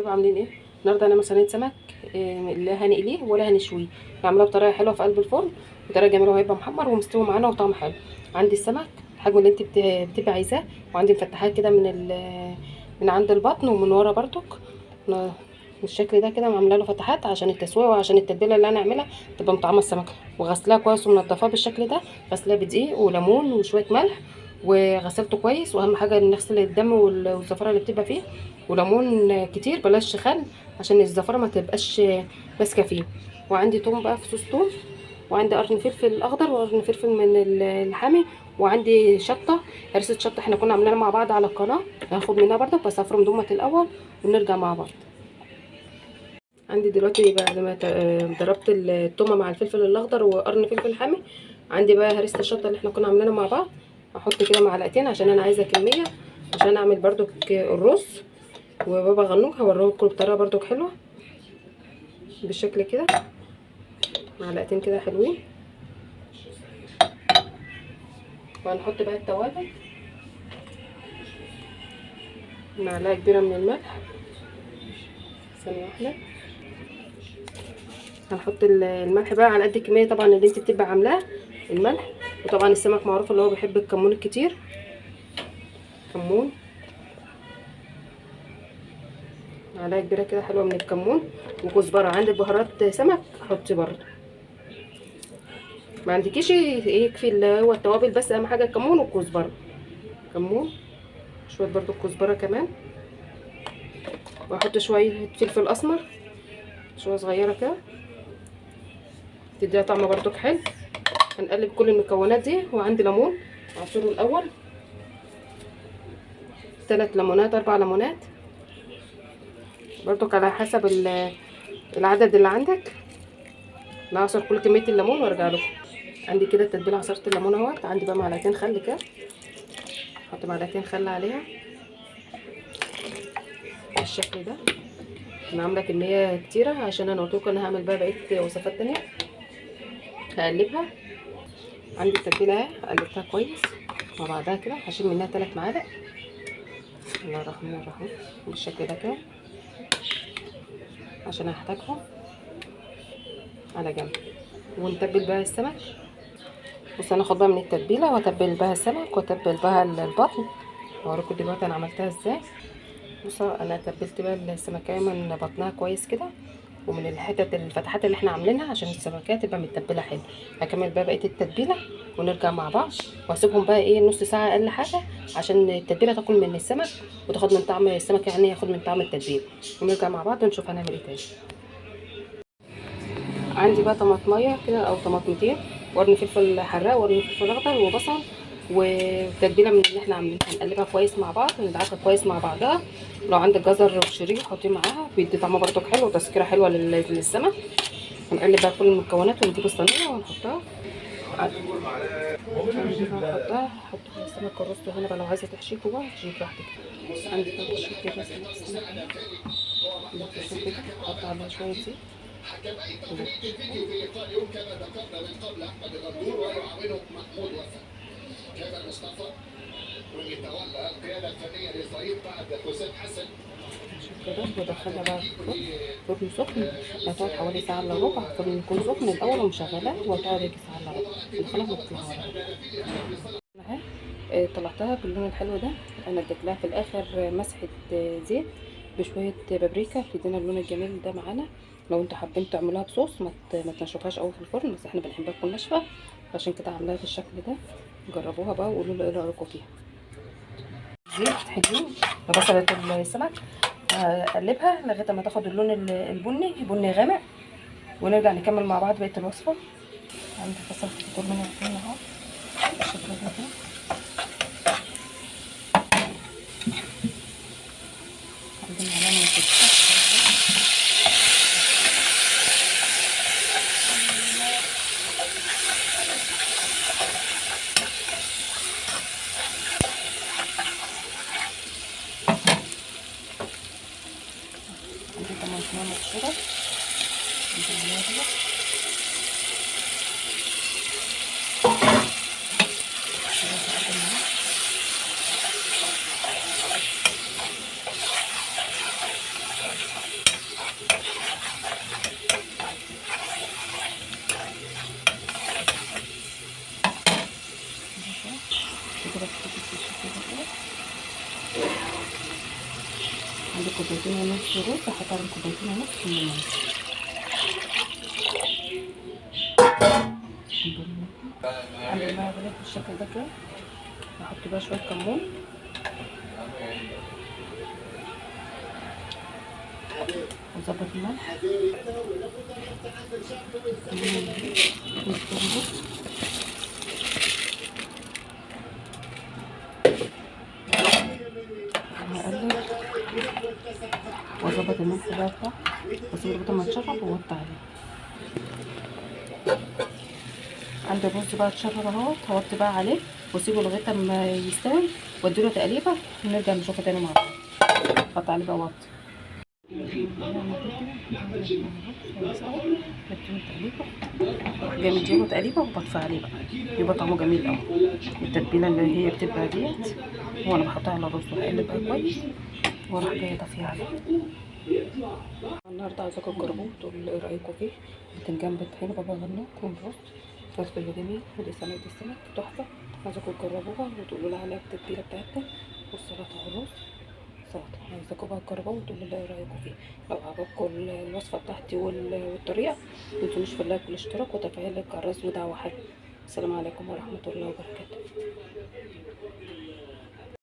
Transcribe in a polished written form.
حبايبي عاملين ايه؟ النهارده هنعمل صينيه سمك. لا هنقليه ولا هنشويه، هعملها بطريقه حلوه في قلب الفرن، بطريقه جميله وهيبقى محمر ومستوي معانا وطعمه حلو. عندي السمك الحجم اللي انت بتبقى عايزاه، وعندي مفتحات كده من عند البطن ومن ورا برضك بالشكل ده كده، عامله له فتحات عشان التسويه وعشان التتبيله اللي انا هعملها تبقى مطعمه السمك. وغسلاه كويس ومنضفاه بالشكل ده، غسلاه بدقيق وليمون وشويه ملح وغسلته كويس. واهم حاجه نغسل الدم والزفره اللي بتبقى فيه، وليمون كتير بلاش خل عشان الزفره ما تبقاش ماسكه فيه. وعندي توم بقى، فصوص توم، وعندي قرن فلفل اخضر وقرن فلفل من الحامي، وعندي شطه، هرسه شطه احنا كنا عاملينها مع بعض على القناه، هاخد منها برضك بس افرم دومه الاول ونرجع مع بعض. عندي دلوقتي بعد ما ضربت التومه مع الفلفل الاخضر وقرن فلفل حامي، عندي بقى هرسه الشطه اللي احنا كنا عاملينها مع بعض. هحط كده معلقتين عشان انا عايزه كميه، عشان اعمل برضو الرز وبابا غنوج هوريهولكم بطريقه برضو حلوه بالشكل كده. معلقتين كده حلوين. وهنحط بقى التوابل، معلقه كبيره من الملح، ثانيه واحده. هنحط الملح بقى على قد الكميه طبعا اللي انت بتبقى عاملاه الملح. وطبعا السمك معروف اللي هو بيحب الكمون الكتير، كمون معلقه كبيره كده حلوه من الكمون. وكزبره، عندك بهارات سمك حطي برضه، ما عندكيش يكفي اللي هو التوابل بس، اهم حاجه الكمون والكزبره. كمون، شويه برضه الكزبره كمان، واحط شويه فلفل اسمر شويه صغيره كده تديها طعم برضه حلو. هنقلب كل المكونات دي. وعندي ليمون اعصره الاول، 3 ليمونات 4 ليمونات برضه على حسب العدد اللي عندك. نعصر كل كميه الليمون وارجع لكم. عندي كده التتبيله، عصرت الليمون اهوت. عندي بقى معلقتين خل كده، احط معلقتين خل عليها بالشكل ده. انا عامله كميه كتيره عشان انا قلت لكم انا هعمل بقى بقيه وصفات تانية. هقلبها. عندي التتبيله اهي، قلبتها كويس مع بعضها كده. هشيل منها 3 معالق. بسم الله الرحمن الرحيم بالشكل ده كده عشان هحتاجهم على جنب. ونتبل بقى السمك. بص انا هاخد بقى من التتبيله واتبل بها السمك واتبل بها البطن، هوريكم دلوقتي انا عملتها ازاي. بصوا انا تبلت بقى السمكيه من بطنها كويس كده، ومن الحتت الفتحات اللي احنا عاملينها عشان السمكيه تبقى متبله حلو. هكمل بقى بقيه التتبيله ونرجع مع بعض. واسيبهم بقى ايه نص ساعه اقل حاجه عشان التتبيله تاكل من السمك وتاخد من طعم السمك، يعني ياخد من طعم التتبيله. ونرجع مع بعض ونشوف هنعمل ايه تاني. عندي بقى طماطميه كده او طماطمتين، وقرن فلفل حراق وقرن فلفل اخضر وبصل وتتبيله من اللي احنا عاملينها. هنقلبها كويس مع بعض وندعكها كويس مع بعضها. لو عندك جزر وشيريه حطيه معاها بيدي طعم برده حلو وتسكيره حلوه للسمك. هنقلب بقى كل المكونات ونجيب الصينيه ونحطها. هنحطها، هحط فيها السمك الرز هنا بقى لو عايزه تحشيه جوه تحشيه براحتك. عندي بقى تحشيه كده السمك كده، احط عليها شويه زيت. حكم اي تي في فيديو في ايطاليا كما ذكرنا من قبل احمد الغندور ويعاونه محمود وفا. كان مصطفى واللي تولى القياده الفنيه للفريق بعد حسام حسن. كده بدخلها بقى في فرن سخن، هتقعد حوالي ساعة الا ربع. الفرن يكون سخن الأول ومشغلاه، وتقعد يجي ساعة الا ربع ونخليها مطلعة اهي. طلعتها باللون الحلو ده. انا اديت لها في الاخر مسحة زيت بشوية بابريكا تدينا اللون الجميل ده معانا. لو انتوا حابين تعملوها بصوص ما تنشفوهاش قوي في الفرن، بس احنا بنحبها تكون ناشفة عشان كده عاملاها بالشكل ده. جربوها بقى وقولوا لي ايه رايكم فيها. زيت حلوين ببصلة السمك، هقلبها لغايه ما تاخد اللون البني بني غامق، ونرجع نكمل مع بعض بقيه الوصفه. عندي بصل كتير من البني اهو بالشكل ده كده. عندنا علامه من الفلفل عندي طماطم مبشوره كوبايتين ونص رز هحط عليهم كوبايتين ونص من الميه. عندي الميه غليت بالشكل ده كده، هحط بقى شويه كمون وظبط الملح هقلب واظبط الملح بقى بتاعه واسيبه لغايه ما يتشرب واوطي عليه. عندي الرز بقى اتشرب اهوت، هوطي بقى عليه واسيبه لغايه ما يستوي واديله تقليبه ونرجع نشوفه تاني مع بعض. احط عليه بقى وطي جاي مديله تقليبه وبطفي عليه بقى، يبقى طعمه جميل قوي. التتبيله اللي هي بتبقى ديت وانا بحطها على الرز واقلب بقى كويس واروح جايه طافيه عليه. النهارده عايزاكم تجربوه وتقولوا ايه رايكم فيه. بتنجان بالطحينه بابا غنوج والرز فلفل جميل ودي صينيه السمك تحفه. عايزاكم تجربوها وتقولوا لي عليها التتبيله بتاعتها والسلطه والرز سلطه. عايزاكم بقى تجربوها وتقولوا لي ايه رايكم فيه. لو عجبكم الوصفه بتاعتي والطريقه متنسوش في اللايك والاشتراك وتفعيل الجرس ودعوه حلوه. السلام عليكم ورحمه الله وبركاته.